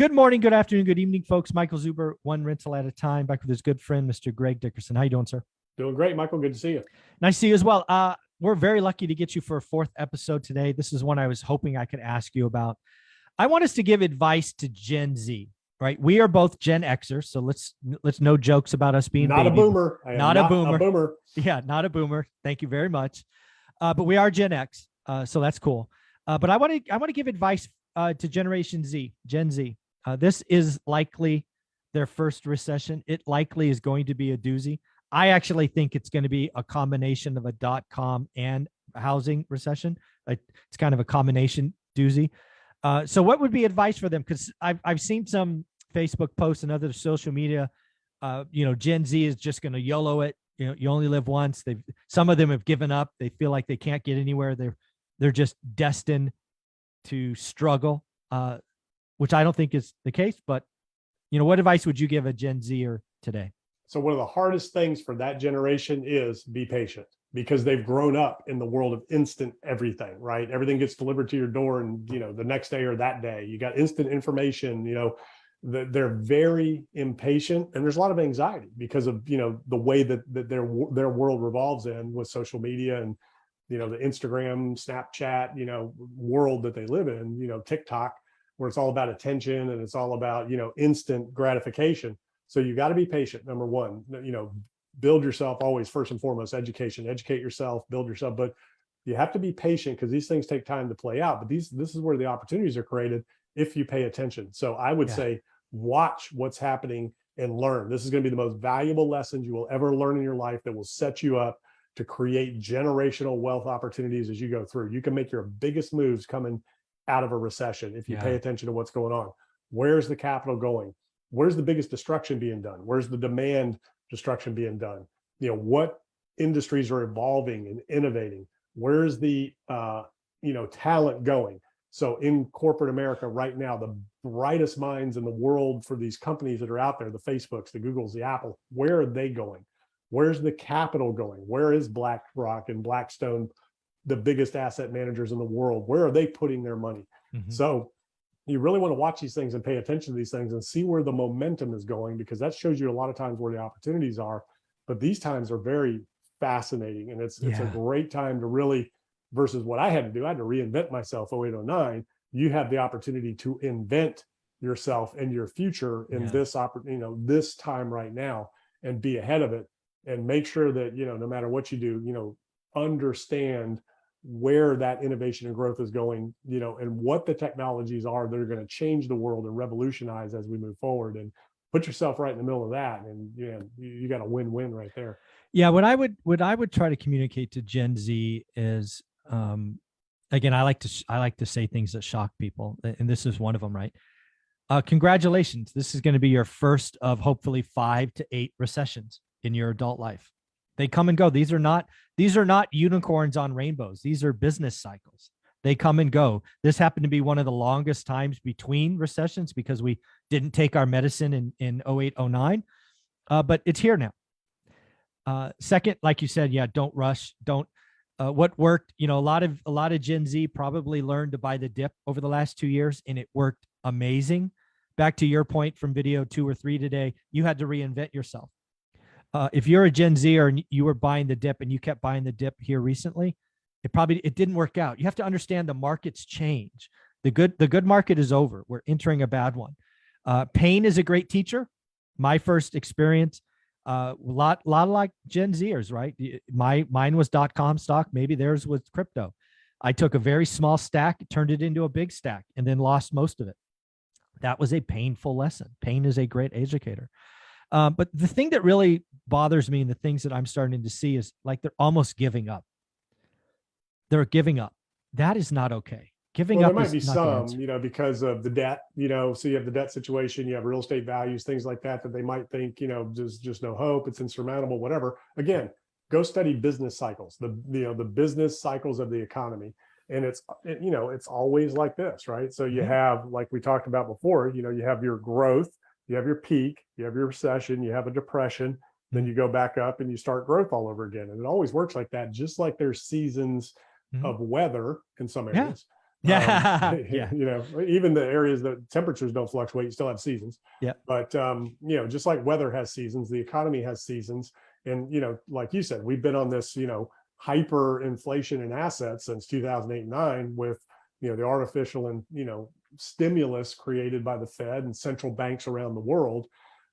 Good morning, good afternoon, good evening, folks. Michael Zuber, one rental at a time, back with his good friend, Mr. Greg Dickerson. How you doing, sir? Doing great, Michael. Good to see you. Nice to see you as well. We're very lucky to get you for a fourth episode today. This is one I was hoping I could ask you about. I want us to give advice to Gen Z, right? We are both Gen Xers, so let's no jokes about us being Not baby. a boomer. I am Not a boomer. A boomer. Yeah, not a boomer. Thank you very much. But we are Gen X, so that's cool. But I want to give advice to Generation Z, Gen Z. This is likely their first recession. It likely is going to be a doozy. I actually think it's going to be a combination of a .com and housing recession. It's kind of a combination doozy. So what would be advice for them? Because I've seen some Facebook posts and other social media. Gen Z is just going to YOLO it. You only live once. Some of them have given up. They feel like they can't get anywhere. They're just destined to struggle. Which I don't think is the case, but what advice would you give a Gen Zer today? So one of the hardest things for that generation is be patient, because they've grown up in the world of instant everything, right? Everything gets delivered to your door and, the next day or that day, you got instant information, they're very impatient, and there's a lot of anxiety because of, the way that their world revolves in with social media and, the Instagram, Snapchat, world that they live in, TikTok, where it's all about attention and it's all about, instant gratification. So you got to be patient. Number one, build yourself always, first and foremost, educate yourself, build yourself. But you have to be patient because these things take time to play out. But this is where the opportunities are created if you pay attention. So I would say, watch what's happening and learn. This is going to be the most valuable lessons you will ever learn in your life that will set you up to create generational wealth opportunities as you go through. You can make your biggest moves coming out of a recession if you pay attention to what's going on. Where's the capital going? Where's the biggest destruction being done? Where's the demand destruction being done? What industries are evolving and innovating? Where's the talent going? So in corporate America right now, the brightest minds in the world for these companies that are out there, the Facebooks, the Googles, the Apple, where are they going? Where's the capital going? Where is BlackRock and Blackstone, the biggest asset managers in the world? Where are they putting their money? Mm-hmm. So you really want to watch these things and pay attention to these things and see where the momentum is going, because that shows you a lot of times where the opportunities are. But these times are very fascinating, and it's a great time to really, versus what I had to do. I had to reinvent myself 08, 09. You have the opportunity to invent yourself and your future in this this time right now, and be ahead of it, and make sure that, no matter what you do, understand where that innovation and growth is going, and what the technologies are that are going to change the world and revolutionize as we move forward, and put yourself right in the middle of that. And you got a win-win right there. Yeah. What I would try to communicate to Gen Z is, again, I like to say things that shock people. And this is one of them, right? Congratulations. This is going to be your first of hopefully 5 to 8 recessions in your adult life. They come and go. These are not unicorns on rainbows. These are business cycles. They come and go. This happened to be one of the longest times between recessions because we didn't take our medicine in 08, 09. But it's here now. Second, like you said, don't rush. What worked, a lot of Gen Z probably learned to buy the dip over the last 2 years, and it worked amazing. Back to your point from video 2 or 3 today, you had to reinvent yourself. If you're a Gen Zer and you were buying the dip and you kept buying the dip here recently, it didn't work out. You have to understand the markets change. The good market is over. We're entering a bad one. Pain is a great teacher. My first experience, lot like Gen Zers, right? Mine was .com stock. Maybe theirs was crypto. I took a very small stack, turned it into a big stack, and then lost most of it. That was a painful lesson. Pain is a great educator. But the thing that really bothers me, and the things that I'm starting to see, is like they're almost giving up. They're giving up. That is not okay. Giving up. There might be some, because of the debt, so you have the debt situation, you have real estate values, things like that they might think, just no hope, it's insurmountable, whatever. Again, go study business cycles, the business cycles of the economy. And it's always like this, right? So you have, like we talked about before, you have your growth, you have your peak, you have your recession, you have a depression, then you go back up and you start growth all over again. And it always works like that, just like there's seasons of weather in some areas. Yeah. Yeah. You know, even the areas that temperatures don't fluctuate, you still have seasons. Yeah. But you know, just like weather has seasons, the economy has seasons. And, you know, like you said, we've been on this, you know, hyper inflation in assets since 2008 and 9 with, you know, the artificial and, you know, stimulus created by the Fed and central banks around the world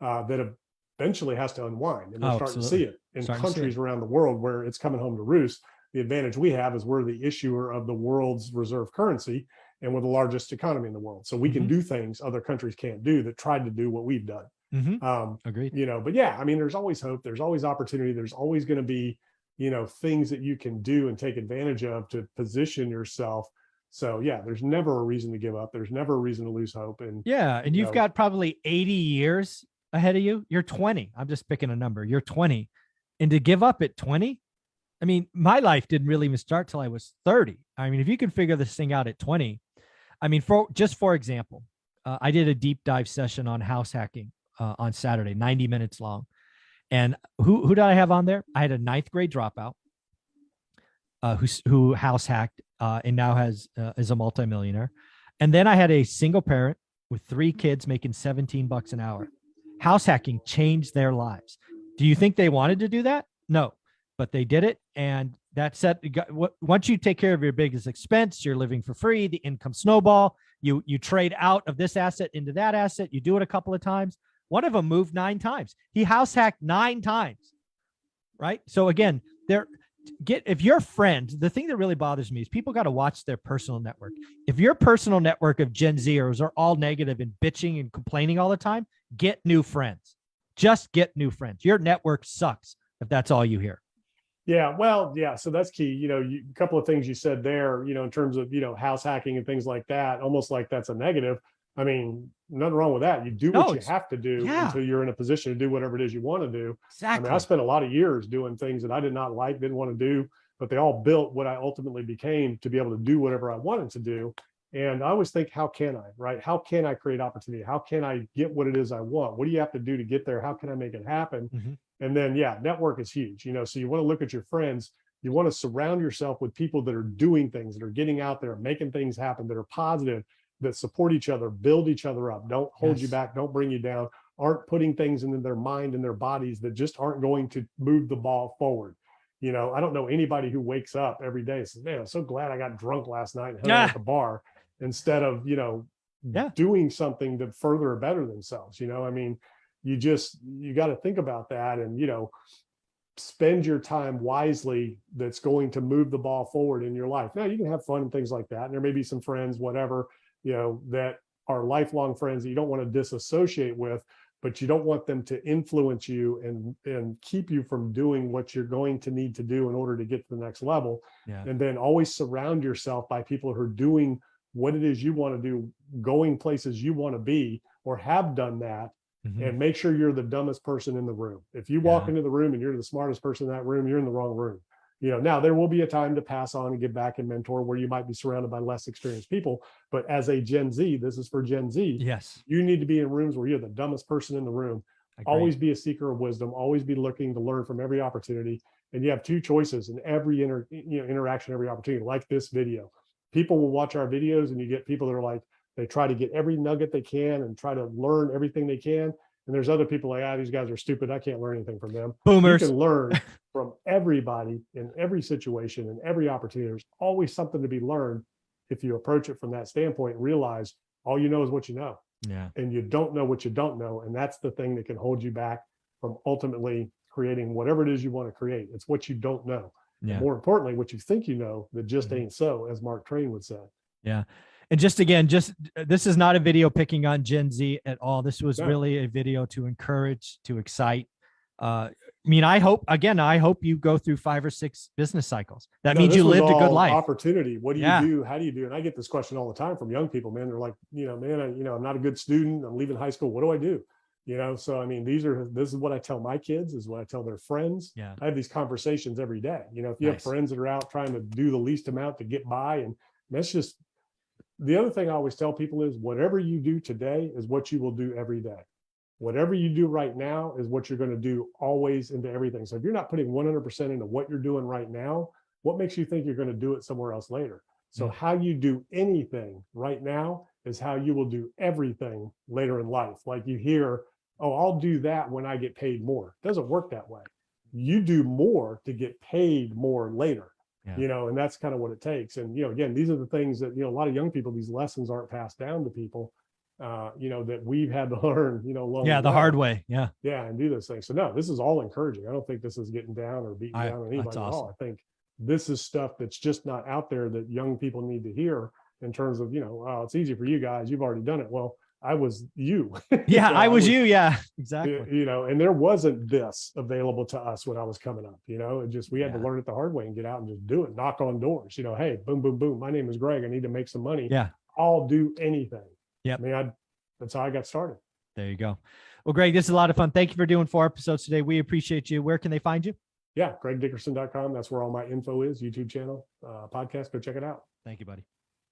that eventually has to unwind. And we're Oh, starting to see absolutely. it in Starting to see countries it. around the world where it's coming home to roost. The advantage we have is we're the issuer of the world's reserve currency and we're the largest economy in the world. So we can Mhm. do things other countries can't do that tried to do what we've done. Mhm. Um, Agreed. you know, but yeah, I mean, there's always hope. There's always opportunity. There's always going to be, you know, things that you can do and take advantage of to position yourself. So yeah, there's never a reason to give up. There's never a reason to lose hope. And, Yeah, and you you've know, got probably 80 years ahead of you. You're 20. I'm just picking a number. You're 20. And to give up at 20, I mean, my life didn't really even start till I was 30. I mean, if you can figure this thing out at 20, I mean, for example, I did a deep dive session on house hacking on Saturday, 90 minutes long. And who did I have on there? I had a ninth grade dropout who house hacked and now is a multimillionaire. And then I had a single parent with 3 kids making $17 an hour. House hacking changed their lives. Do you think they wanted to do that? No, but they did it. And that set, once you take care of your biggest expense, you're living for free, the income snowball, you trade out of this asset into that asset. You do it a couple of times. One of them moved 9 times. He house hacked 9 times. Right. So again, if your friends, the thing that really bothers me is people got to watch their personal network. If your personal network of Gen Zers are all negative and bitching and complaining all the time, get new friends. Just get new friends. Your network sucks if that's all you hear. yeah, well, yeah. So that's key. You know, a couple of things you said there, you know, in terms of, you know, house hacking and things like that, almost like that's a negative. I mean, nothing wrong with that. You do what No, you have to do yeah, until you're in a position to do whatever it is you want to do. I mean, I exactly. spent a lot of years doing things that I did not like, didn't want to do, but they all built what I ultimately became to be able to do whatever I wanted to do. And I always think, how can I, right? How can I create opportunity? How can I get what it is I want? What do you have to do to get there? How can I make it happen? Mm-hmm. And then, yeah, network is huge, you know, so you want to look at your friends. You want to surround yourself with people that are doing things, that are getting out there, making things happen, that are positive, that support each other, build each other up, don't hold you Yes. back, don't bring you down, aren't putting things into their mind and their bodies that just aren't going to move the ball forward. You know, I don't know anybody who wakes up every day and says, man, I'm so glad I got drunk last night and hung out at Yeah. the bar instead of, you know, Yeah. doing something to further or better themselves. You know, I mean, you got to think about that and, you know, spend your time wisely that's going to move the ball forward in your life. Now you can have fun and things like that. And there may be some friends, whatever, you know, that are lifelong friends that you don't want to disassociate with, but you don't want them to influence you and keep you from doing what you're going to need to do in order to get to the next level. Yeah. And then always surround yourself by people who are doing what it is you want to do, going places you want to be, or have done that, Mm-hmm. and make sure you're the dumbest person in the room. If you walk Yeah. into the room and you're the smartest person in that room, you're in the wrong room. You know, now there will be a time to pass on and give back and mentor where you might be surrounded by less experienced people. But as a Gen Z, this is for Gen Z, Yes. you need to be in rooms where you're the dumbest person in the room. Agreed. Always be a seeker of wisdom, always be looking to learn from every opportunity. And you have 2 choices in every interaction, every opportunity, like this video. People will watch our videos and you get people that are like, they try to get every nugget they can and try to learn everything they can. And there's other people like, these guys are stupid. I can't learn anything from them. You Boomers. can learn from everybody in every situation and every opportunity. There's always something to be learned if you approach it from that standpoint and realize all you know is what you know. Yeah. And you don't know what you don't know. And that's the thing that can hold you back from ultimately creating whatever it is you want to create. It's what you don't know. Yeah. And more importantly, what you think you know that just Mhm. ain't so, as Mark Twain would say. Yeah. And just again, this is not a video picking on Gen Z at all. This was No. really a video to encourage, to excite. I mean, I hope you go through 5 or 6 business cycles. That No, means this you was lived a good all life. opportunity. What do you Yeah. do? How do you do? And I get this question all the time from young people, man. They're like, you know, man, I'm not a good student. I'm leaving high school. What do I do? You know, so I mean, this is what I tell my kids, is what I tell their friends. Yeah. I have these conversations every day. You know, if you have Nice. friends that are out trying to do the least amount to get by, and that's just the other thing I always tell people is whatever you do today is what you will do every day. Whatever you do right now is what you're going to do always into everything. So if you're not putting 100% into what you're doing right now, what makes you think you're going to do it somewhere else later? So Mm. how you do anything right now is how you will do everything later in life. Like you hear, oh, I'll do that when I get paid more. It doesn't work that way. You do more to get paid more later. Yeah. You know, and that's kind of what it takes. And, you know, again, these are the things that, you know, a lot of young people, these lessons aren't passed down to people, you know, that we've had to learn, you know, along Yeah. the The hard way. way. Yeah. Yeah, and do those things. So no, this is all encouraging. I don't think this is getting down or beating down on That's anybody at all. awesome. I think this is stuff that's just not out there that young people need to hear in terms of, you know, oh, it's easy for you guys. You've already done it. Well, I was you. Yeah. know, I was you. Yeah, exactly. you know, and there wasn't this available to us when I was coming up, you know, it just, we had to Yeah. learn it the hard way and get out and just do it, knock on doors, you know, hey, boom, boom, boom. My name is Greg. I need to make some money. Yeah. I'll do anything. Yep. I mean, that's how I got started. There you go. Well, Greg, this is a lot of fun. Thank you for doing 4 episodes today. We appreciate you. Where can they find you? Yeah, gregdickerson.com. That's where all my info is, YouTube channel, podcast. Go check it out. Thank you, buddy.